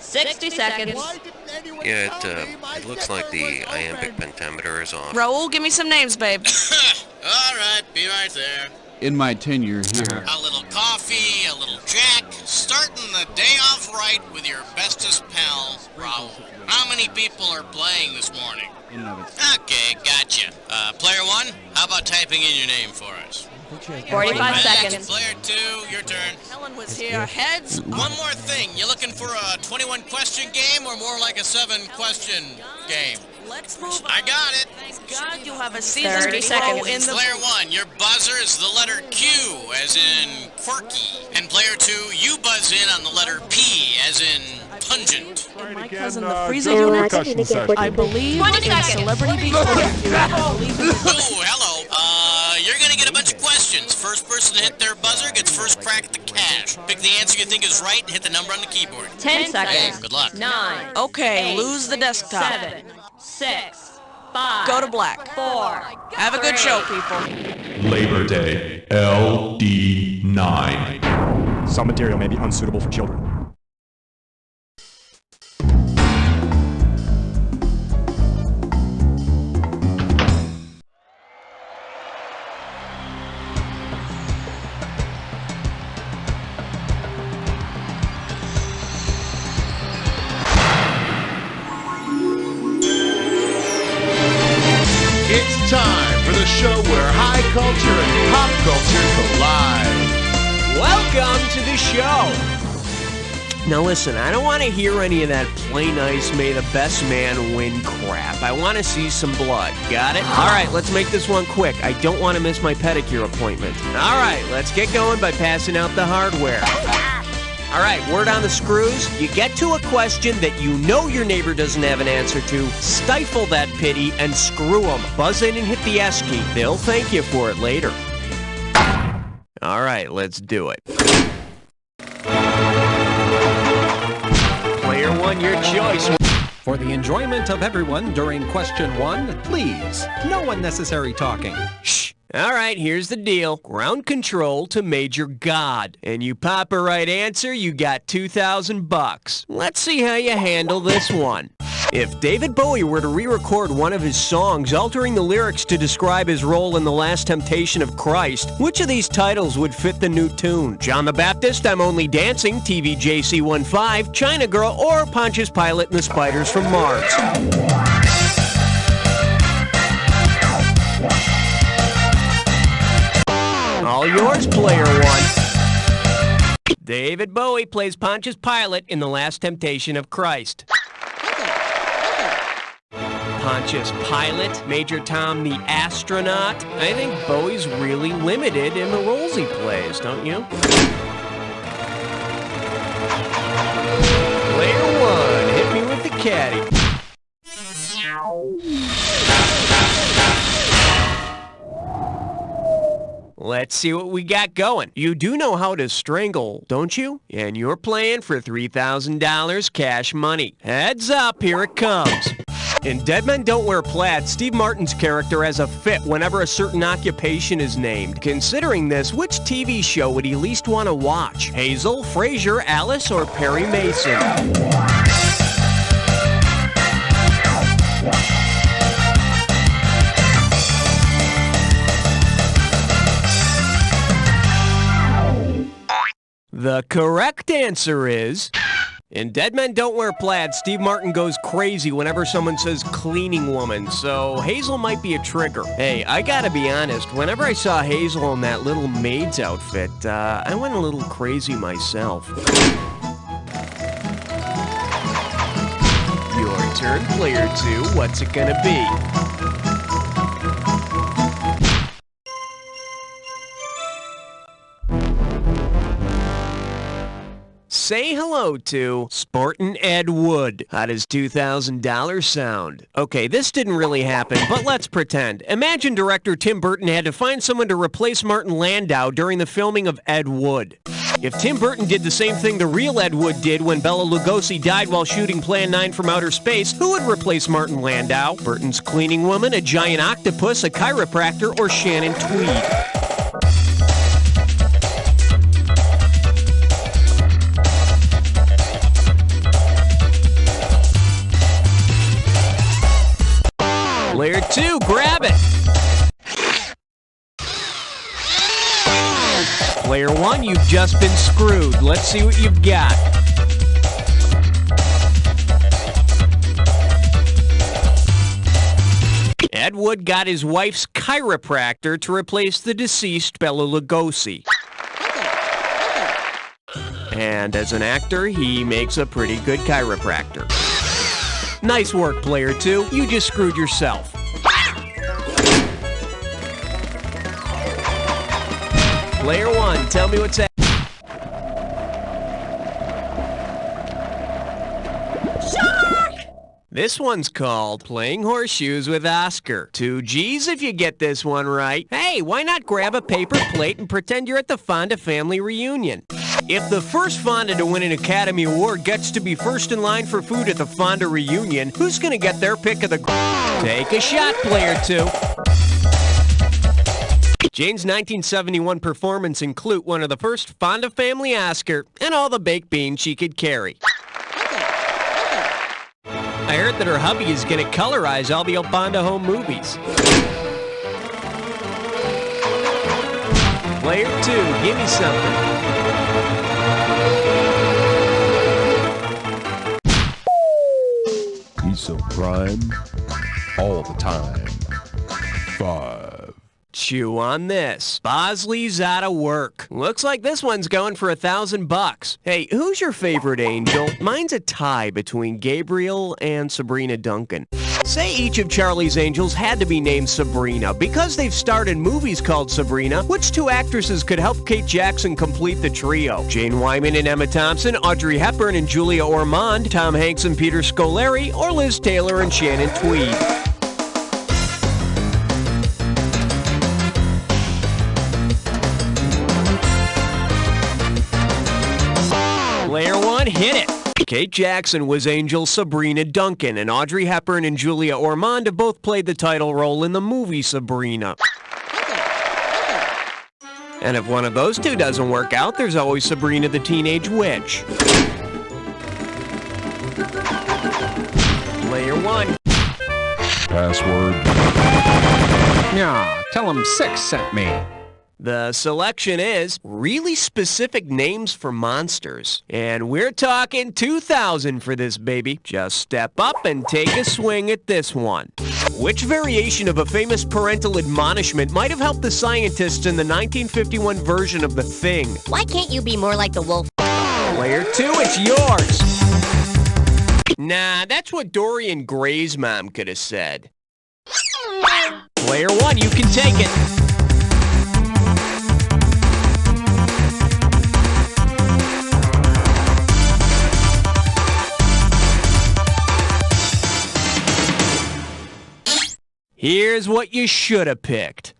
60 seconds. Yeah, it looks like the iambic pentameter is off. Raoul, give me some names, babe. All right, be right there. In my tenure here. A little coffee, a little Jack. Starting the day off right with your bestest pal, Raoul. How many people are playing this morning? Okay, gotcha. Player one, how about typing in your name for us? 45 seconds. Player two, your turn. Helen was here. Heads. One more thing. You looking for a 21-question game or more like a 7-question game? Let's move on. I got it. Thank God you have a season 30 seconds seconds. in the... Player one, your buzzer is the letter Q, as in quirky. And player two, you buzz in on the letter P, as in pungent. In my cousin, the freezer unit, I believe 20 in seconds. celebrity before. Oh, hello. You're gonna get a bunch of questions. First person to hit their buzzer gets first crack at the cash. Pick the answer you think is right and hit the number on the keyboard. 10 seconds. Good luck. 9. Okay, 8, lose the desktop. 7, 6, 5. Go to black. 4. Have a good 3. show, people. Labor Day, LD9. Some material may be unsuitable for children. It's time for the show where high culture and pop culture collide. Welcome to the show. Now listen, I don't want to hear any of that play nice, may the best man win crap. I want to see some blood. Got it? All right, let's make this one quick. I don't want to miss my pedicure appointment. All right, let's get going by passing out the hardware. All right, word on the screws. You get to a question that you know your neighbor doesn't have an answer to, stifle that pity, and screw them. Buzz in and hit the S key. They'll thank you for it later. All right, let's do it. Player one, your choice. For the enjoyment of everyone during question 1, please, no unnecessary talking. Shh. All right, here's the deal. Ground control to Major God. And you pop a right answer, you got $2,000. Let's see how you handle this one. If David Bowie were to re-record one of his songs, altering the lyrics to describe his role in The Last Temptation of Christ, which of these titles would fit the new tune? John the Baptist, I'm Only Dancing, TVJC15, China Girl, or Pontius Pilate and the Spiders from Mars? All yours, player one. David Bowie plays Pontius Pilate in The Last Temptation of Christ. Pontius Pilate, Major Tom the Astronaut. I think Bowie's really limited in the roles he plays, don't you? Player one, hit me with the caddy. Let's see what we got going. You do know how to strangle, don't you? And you're playing for $3,000 cash money. Heads up, here it comes. In Dead Men Don't Wear Plaid, Steve Martin's character has a fit whenever a certain occupation is named. Considering this, which TV show would he least want to watch? Hazel, Frasier, Alice, or Perry Mason? The correct answer is... In Dead Men Don't Wear Plaid, Steve Martin goes crazy whenever someone says cleaning woman, so Hazel might be a trigger. Hey, I gotta be honest, whenever I saw Hazel in that little maid's outfit, I went a little crazy myself. Your turn, player two. What's it gonna be? Say hello to Sportin' Ed Wood. How does $2,000 sound? Okay, this didn't really happen, but let's pretend. Imagine director Tim Burton had to find someone to replace Martin Landau during the filming of Ed Wood. If Tim Burton did the same thing the real Ed Wood did when Bela Lugosi died while shooting Plan 9 from Outer Space, who would replace Martin Landau? Burton's cleaning woman, a giant octopus, a chiropractor, or Shannon Tweed? one, you've just been screwed. Let's see what you've got. Ed Wood got his wife's chiropractor to replace the deceased Bela Lugosi. And as an actor, he makes a pretty good chiropractor. Nice work, player 2. You just screwed yourself. Player 1, tell me what's that. This one's called Playing Horseshoes with Oscar. 2 G's if you get this one right. Hey, why not grab a paper plate and pretend you're at the Fonda family reunion? If the first Fonda to win an Academy Award gets to be first in line for food at the Fonda reunion, who's gonna get their pick of the... Take a shot, player 2. Jane's 1971 performance in Clute won her the first Fonda family Oscar and all the baked beans she could carry. I heard that her hubby is going to colorize all the old Fonda home movies. Player 2, give me something. He's so prime all the time. 5. Chew on this. Bosley's out of work. Looks like this one's going for $1,000. Hey, who's your favorite angel? Mine's a tie between Gabriel and Sabrina Duncan. Say each of Charlie's Angels had to be named Sabrina. Because they've starred in movies called Sabrina, which 2 actresses could help Kate Jackson complete the trio? Jane Wyman and Emma Thompson, Audrey Hepburn and Julia Ormond, Tom Hanks and Peter Scolari, or Liz Taylor and Shannon Tweed? Player 1, hit it! Kate Jackson was Angel Sabrina Duncan, and Audrey Hepburn and Julia Ormond have both played the title role in the movie Sabrina. And if one of those 2 doesn't work out, there's always Sabrina the Teenage Witch. Player 1. Password. Yeah, tell him 6 sent me. The selection is really specific names for monsters. And we're talking 2,000 for this baby. Just step up and take a swing at this one. Which variation of a famous parental admonishment might have helped the scientists in the 1951 version of The Thing? Why can't you be more like the wolf? Player 2, it's yours. Nah, that's what Dorian Gray's mom could have said. Player 1, you can take it. Here's what you should have picked.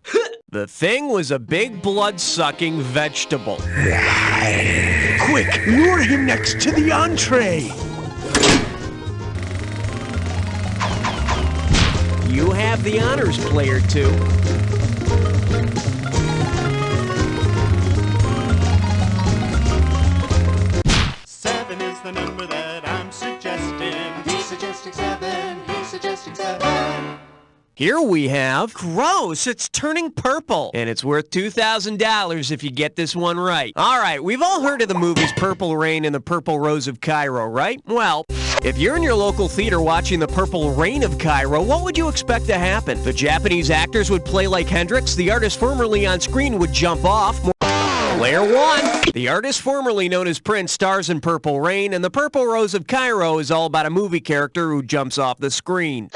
The Thing was a big blood-sucking vegetable. Quick, lure him next to the entree. You have the honors, player 2. Seven is the number that I'm suggesting. He's suggesting 7. He's suggesting 7. Here we have, gross, it's turning purple. And it's worth $2,000 if you get this one right. All right, we've all heard of the movies Purple Rain and The Purple Rose of Cairo, right? Well, if you're in your local theater watching The Purple Rain of Cairo, what would you expect to happen? The Japanese actors would play like Hendrix, the artist formerly on screen would jump off. Player 1, the artist formerly known as Prince stars in Purple Rain, and The Purple Rose of Cairo is all about a movie character who jumps off the screen.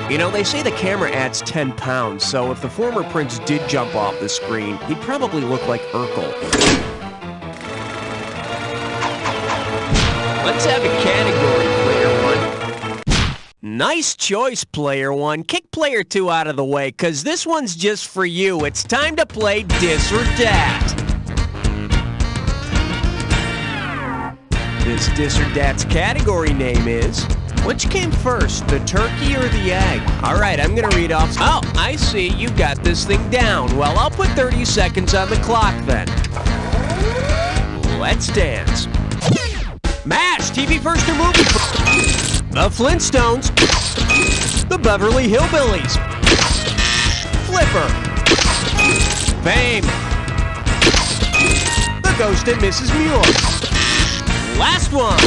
You know, they say the camera adds 10 pounds, so if the former Prince did jump off the screen, he'd probably look like Urkel. Let's have a category, player 1. Nice choice, player 1. Kick player 2 out of the way, because this one's just for you. It's time to play Dis or Dat. This Dis or Dat's category name is... Which came first, the turkey or the egg? All right, I'm going to read off. Oh, I see. You got this thing down. Well, I'll put 30 seconds on the clock then. Let's dance. MASH, TV first or movie first? The Flintstones. The Beverly Hillbillies. Flipper. Fame. Ghost and Mrs. Muir. Last one.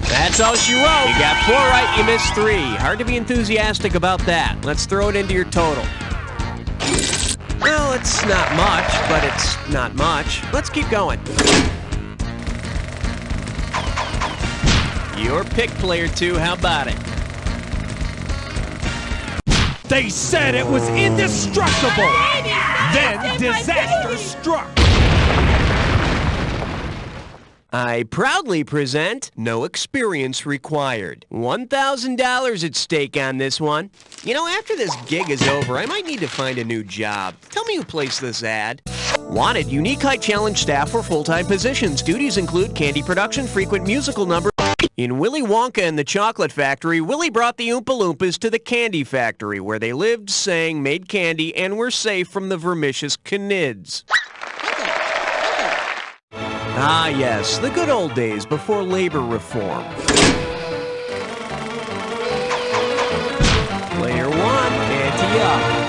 That's all she wrote. You got 4 right, you missed 3. Hard to be enthusiastic about that. Let's throw it into your total. Well, it's not much, but it's not much. Let's keep going. Your pick, player 2. How about it? They said it was indestructible. Then disaster struck. I proudly present No Experience Required. $1,000 at stake on this one. You know, after this gig is over, I might need to find a new job. Tell me who placed this ad. Wanted unique height challenge staff for full-time positions. Duties include candy production, frequent musical numbers. In Willy Wonka and the Chocolate Factory, Willy brought the Oompa Loompas to the candy factory, where they lived, sang, made candy, and were safe from the vermicious canids. Ah, yes, the good old days before labor reform. Player 1, ante up.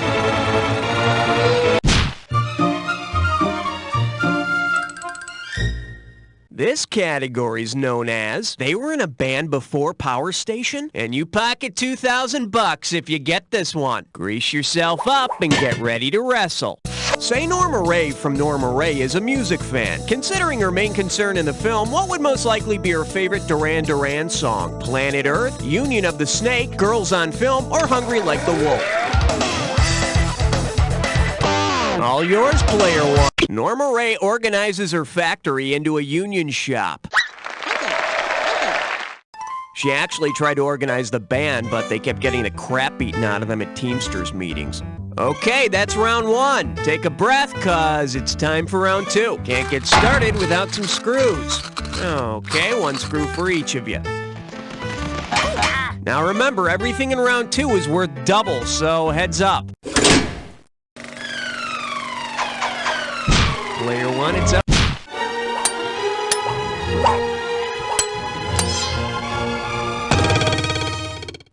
This category is known as They Were in a Band Before Power Station, and you pocket $2,000 if you get this one. Grease yourself up and get ready to wrestle. Say Norma Rae from Norma Rae is a music fan. Considering her main concern in the film, what would most likely be her favorite Duran Duran song? Planet Earth, Union of the Snake, Girls on Film, or Hungry Like the Wolf? All yours, player 1. Norma Rae organizes her factory into a union shop. She actually tried to organize the band, but they kept getting the crap beaten out of them at Teamsters meetings. Okay, that's round 1. Take a breath, cause it's time for round 2. Can't get started without some screws. Okay, 1 screw for each of you. Now remember, everything in round 2 is worth double, so heads up. Player 1, it's up.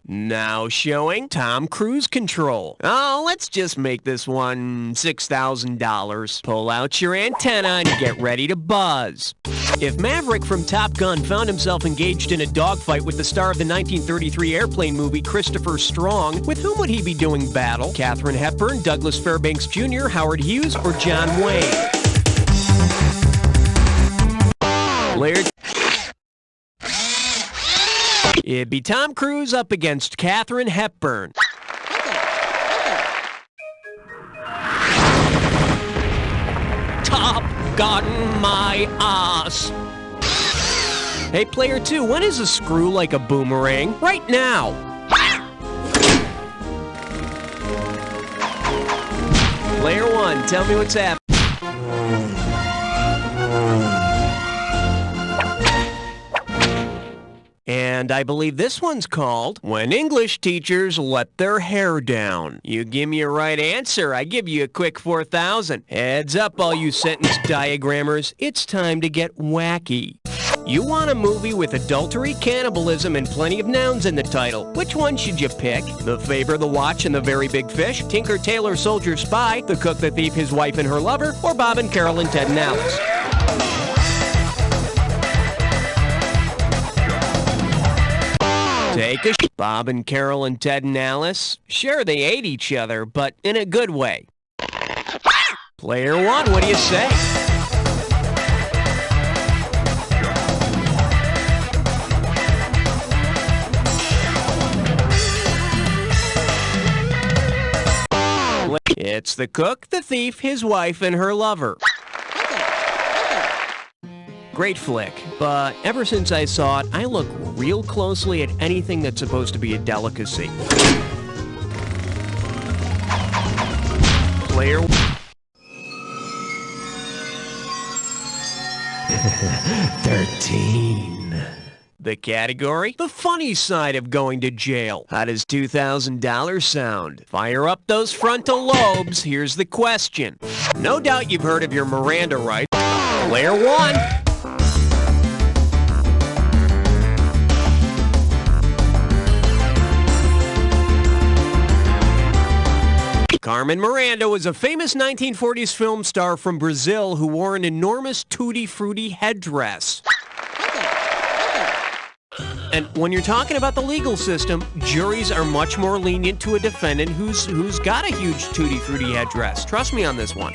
Now showing Tom Cruise Control. Oh, let's just make this one $6,000. Pull out your antenna and get ready to buzz. If Maverick from Top Gun found himself engaged in a dogfight with the star of the 1933 airplane movie Christopher Strong, with whom would he be doing battle? Katharine Hepburn, Douglas Fairbanks Jr., Howard Hughes, or John Wayne? Player... It'd be Tom Cruise up against Katharine Hepburn. Top gotten my ass. Hey, player 2, when is a screw like a boomerang? Right now. Player 1, tell me what's happening. And I believe this one's called When English Teachers Let Their Hair Down. You give me a right answer, I give you a quick 4,000. Heads up, all you sentence diagrammers, it's time to get wacky. You want a movie with adultery, cannibalism, and plenty of nouns in the title. Which one should you pick? The Favor, the Watch, and the Very Big Fish? Tinker, Tailor, Soldier, Spy? The Cook, the Thief, His Wife, and Her Lover? Or Bob and Carol and Ted and Alice? Take a Bob and Carol and Ted and Alice. Sure, they ate each other, but in a good way. Player 1, what do you say? It's the Cook, the Thief, His Wife, and Her Lover. Great flick, but ever since I saw it, I look real closely at anything that's supposed to be a delicacy. Player 13. The category? The funny side of going to jail. How does $2,000 sound? Fire up those frontal lobes. Here's the question. No doubt you've heard of your Miranda rights. Player 1. Carmen Miranda was a famous 1940s film star from Brazil who wore an enormous tutti frutti headdress. And when you're talking about the legal system, juries are much more lenient to a defendant who's got a huge tutti frutti headdress. Trust me on this one.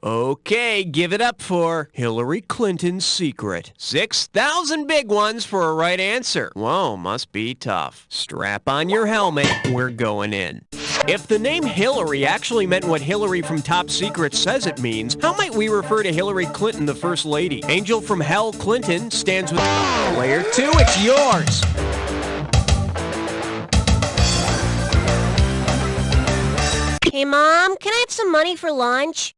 Okay, give it up for Hillary Clinton's secret. 6,000 big ones for a right answer. Whoa, must be tough. Strap on your helmet, we're going in. If the name Hillary actually meant what Hillary from Top Secret says it means, how might we refer to Hillary Clinton, the First Lady? Angel from Hell Clinton stands with... Player 2, it's yours! Hey, Mom, can I have some money for lunch?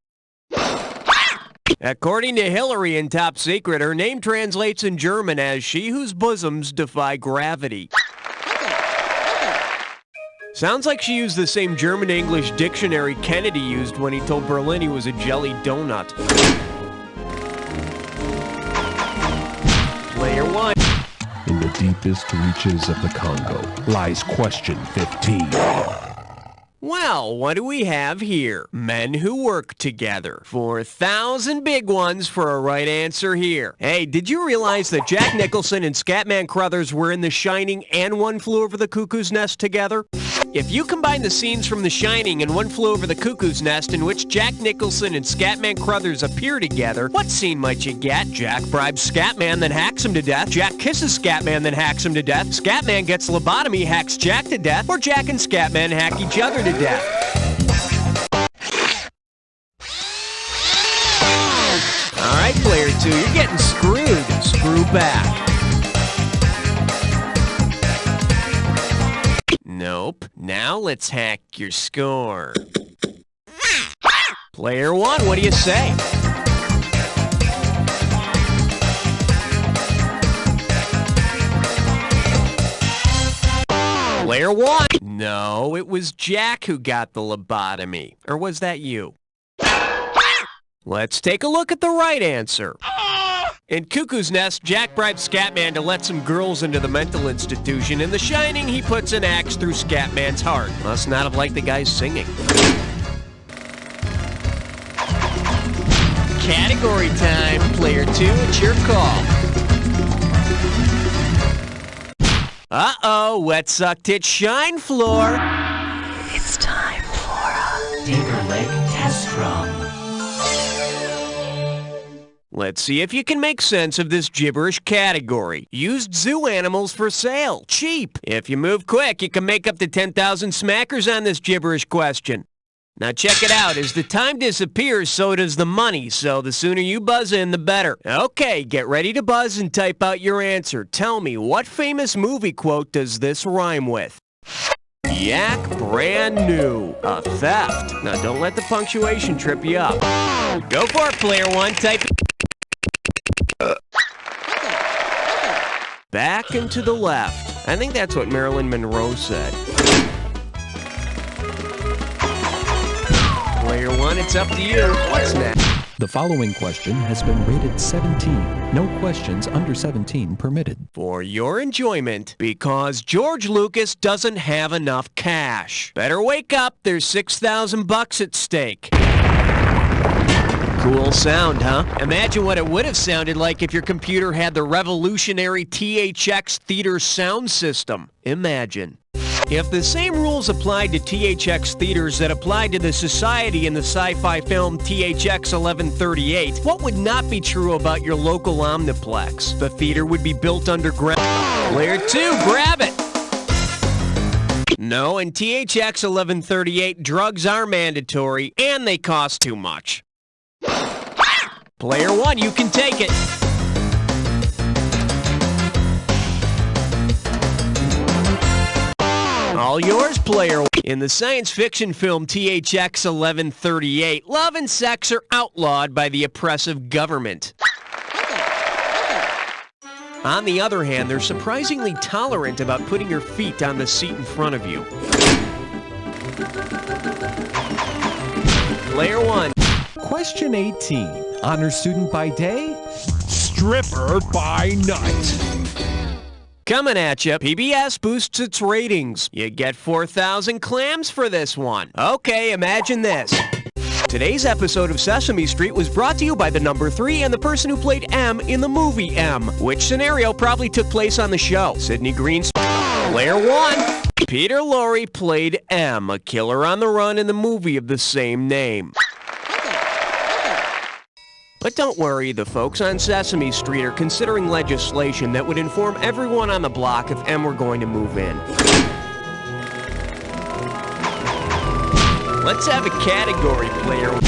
According to Hillary in Top Secret, her name translates in German as she whose bosoms defy gravity. Sounds like she used the same German-English dictionary Kennedy used when he told Berlin he was a jelly donut. Player 1. In the deepest reaches of the Congo lies question 15. Well, what do we have here? Men who work together. 4,000 big ones for a right answer here. Hey, did you realize that Jack Nicholson and Scatman Crothers were in The Shining and One Flew Over the Cuckoo's Nest together? If you combine the scenes from The Shining and One Flew Over the Cuckoo's Nest in which Jack Nicholson and Scatman Crothers appear together, what scene might you get? Jack bribes Scatman, then hacks him to death. Jack kisses Scatman, then hacks him to death. Scatman gets lobotomy, hacks Jack to death. Or Jack and Scatman hack each other to death. All right, player 2, you're getting screwed. Screw back. Nope. Now let's hack your score. Player 1, what do you say? Player 1. No, it was Jack who got the lobotomy. Or was that you? Let's take a look at the right answer. In Cuckoo's Nest, Jack bribes Scatman to let some girls into the mental institution. In The Shining, he puts an axe through Scatman's heart. Must not have liked the guy singing. Category time. Player 2, it's your call. Uh-oh, wet suck tit shine floor. It's time for a Tinker Leg test run. Let's see if you can make sense of this gibberish category. Used zoo animals for sale. Cheap. If you move quick, you can make up to 10,000 smackers on this gibberish question. Now check it out. As the time disappears, so does the money. So the sooner you buzz in, the better. Okay, get ready to buzz and type out your answer. Tell me, what famous movie quote does this rhyme with? Yak brand new. A theft. Now don't let the punctuation trip you up. Go for it, player 1. Type back and to the left. I think that's what Marilyn Monroe said. Player 1, it's up to you. What's next? The following question has been rated 17. No questions under 17 permitted. For your enjoyment, because George Lucas doesn't have enough cash. Better wake up, there's $6,000 at stake. Cool sound, huh? Imagine what it would have sounded like if your computer had the revolutionary THX Theater sound system. Imagine. If the same rules applied to THX theaters that applied to the Society in the sci-fi film THX 1138, what would not be true about your local Omniplex? The theater would be built underground. Player 2, grab it! No, in THX 1138, drugs are mandatory, and they cost too much. Player 1, you can take it. All yours, player 1. In the science fiction film THX 1138, love and sex are outlawed by the oppressive government. On the other hand, they're surprisingly tolerant about putting your feet on the seat in front of you. Player 1. Question 18. Honor student by day, stripper by night. Coming at you, PBS boosts its ratings. You get 4,000 clams for this one. Okay, imagine this. Today's episode of Sesame Street was brought to you by the number 3 and the person who played M in the movie M. Which scenario probably took place on the show? Sidney Green's Player 1. Peter Lorre played M, a killer on the run in the movie of the same name. But don't worry, the folks on Sesame Street are considering legislation that would inform everyone on the block if M were going to move in. Let's have a category, player.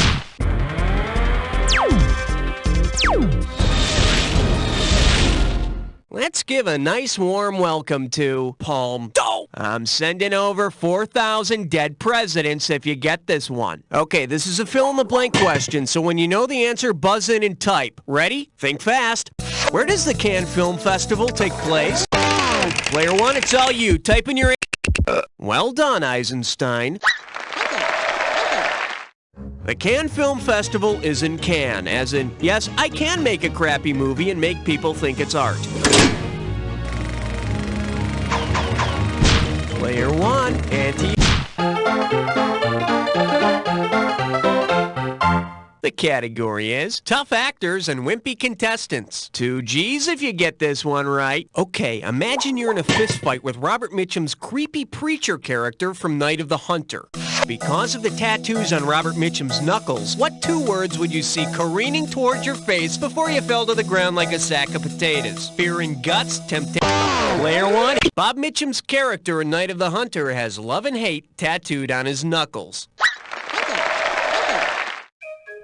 Let's give a nice warm welcome to Palm Doe. I'm sending over 4,000 dead presidents if you get this one. Okay, this is a fill-in-the-blank question, so when you know the answer, buzz in and type. Ready? Think fast. Where does the Cannes Film Festival take place? Player 1, it's all you. Type in your... Well done, Eisenstein. The Cannes Film Festival is in Cannes, as in, yes, I can make a crappy movie and make people think it's art. Player 1, anti... The category is tough actors and wimpy contestants. 2 G's if you get this one right. Okay, imagine you're in a fistfight with Robert Mitchum's creepy preacher character from Night of the Hunter. Because of the tattoos on Robert Mitchum's knuckles, what 2 words would you see careening towards your face before you fell to the ground like a sack of potatoes? Fear and guts, temptation. Player 1, Bob Mitchum's character in Night of the Hunter has love and hate tattooed on his knuckles.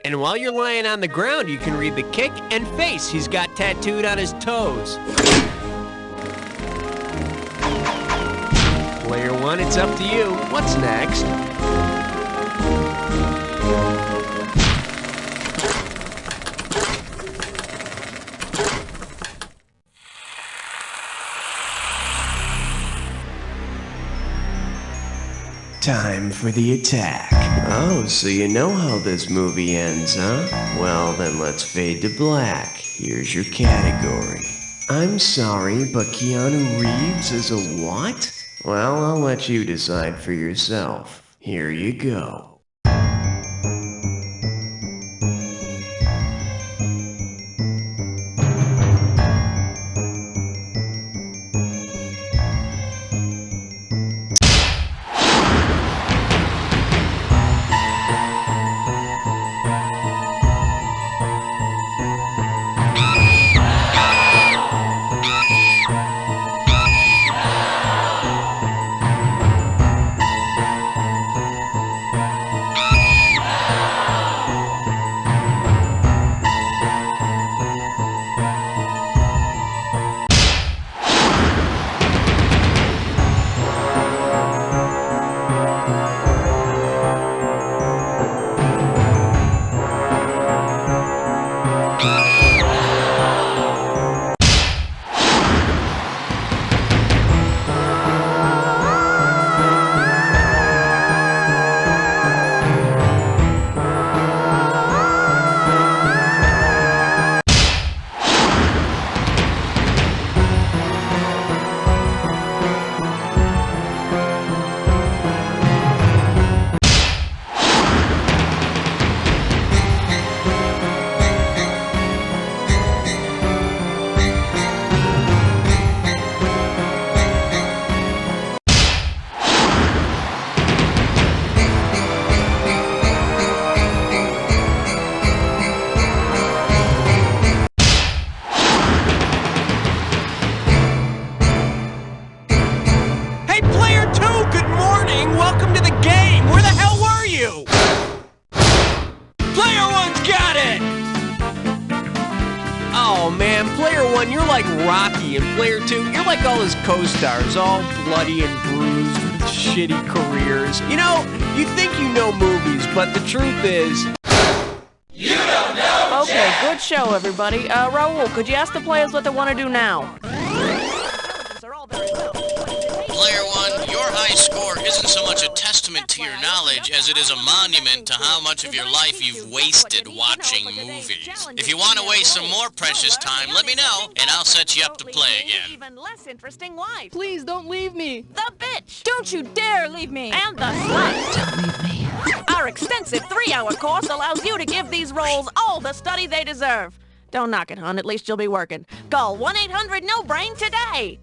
And while you're lying on the ground, you can read the kick and face he's got tattooed on his toes. Player 1, it's up to you. What's next? Time for the attack. Oh, so you know how this movie ends, huh? Well, then let's fade to black. Here's your category. I'm sorry, but Keanu Reeves is a what? Well, I'll let you decide for yourself. Here you go. like Rocky in Player 2, you're like all his co-stars, all bloody and bruised with shitty careers. You know, you think you know movies, but the truth is... You don't know Okay, Jack. good show, everybody. Raul, could you ask the players what they want to do now? Player one, your high score isn't so much a testament to your knowledge as it is a monument to how much of your life you've wasted watching movies. If you want to waste some more precious time, let me know, and I'll set you up to play again. Even less interesting wife. Please don't leave me. The bitch. Don't you dare leave me. And the slut. Don't leave me. Our extensive 3-hour course allows you to give these roles all the study they deserve. Don't knock it, hon. At least you'll be working. Call 1-800-NO-BRAIN today.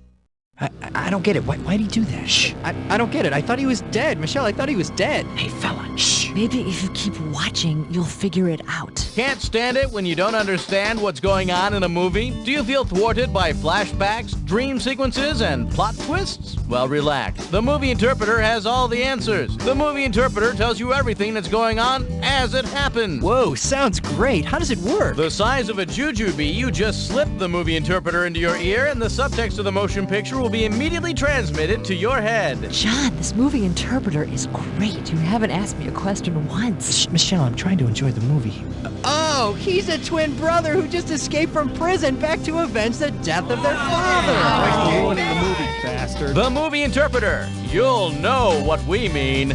I don't get it. Why'd he do that? Shh. I don't get it. I thought he was dead. Michelle, I thought he was dead. Hey, fella. Shh. Maybe if you keep watching, you'll figure it out. Can't stand it when you don't understand what's going on in a movie? Do you feel thwarted by flashbacks, dream sequences, and plot twists? Well, relax. The Movie Interpreter has all the answers. The Movie Interpreter tells you everything that's going on as it happens. Whoa, sounds great. How does it work? The size of a jujube, you just slip the Movie Interpreter into your ear, and the subtext of the motion picture will be immediately transmitted to your head. John, this movie interpreter is great. You haven't asked me a question once. Shh, Michelle, I'm trying to enjoy the movie. Oh, he's a twin brother who just escaped from prison back to avenge the death of their father. Ruining the movie, bastard. The Movie Interpreter. You'll know what we mean.